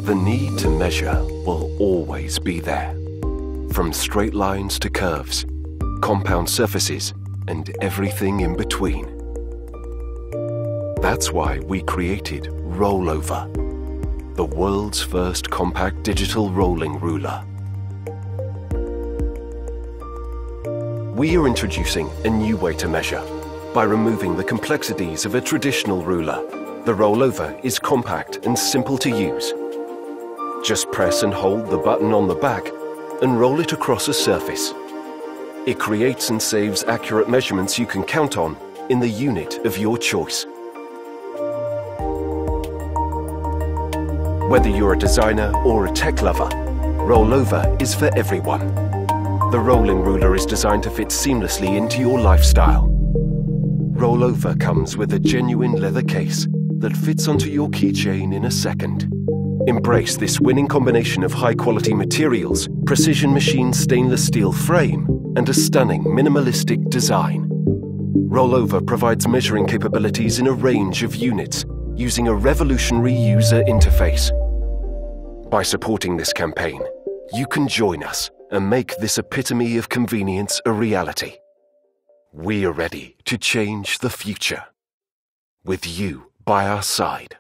The need to measure will always be there. From straight lines to curves, compound surfaces, and everything in between. That's why we created ROLLOVA, the world's first compact digital rolling ruler. We are introducing a new way to measure. By removing the complexities of a traditional ruler, the ROLLOVA is compact and simple to use. Just press and hold the button on the back and roll it across a surface. It creates and saves accurate measurements you can count on in the unit of your choice. Whether you're a designer or a tech lover, ROLLOVA is for everyone. The rolling ruler is designed to fit seamlessly into your lifestyle. ROLLOVA comes with a genuine leather case that fits onto your keychain in a second. Embrace this winning combination of high-quality materials, precision machined stainless steel frame, and a stunning minimalistic design. ROLLOVA provides measuring capabilities in a range of units using a revolutionary user interface. By supporting this campaign, you can join us and make this epitome of convenience a reality. We are ready to change the future, with you by our side.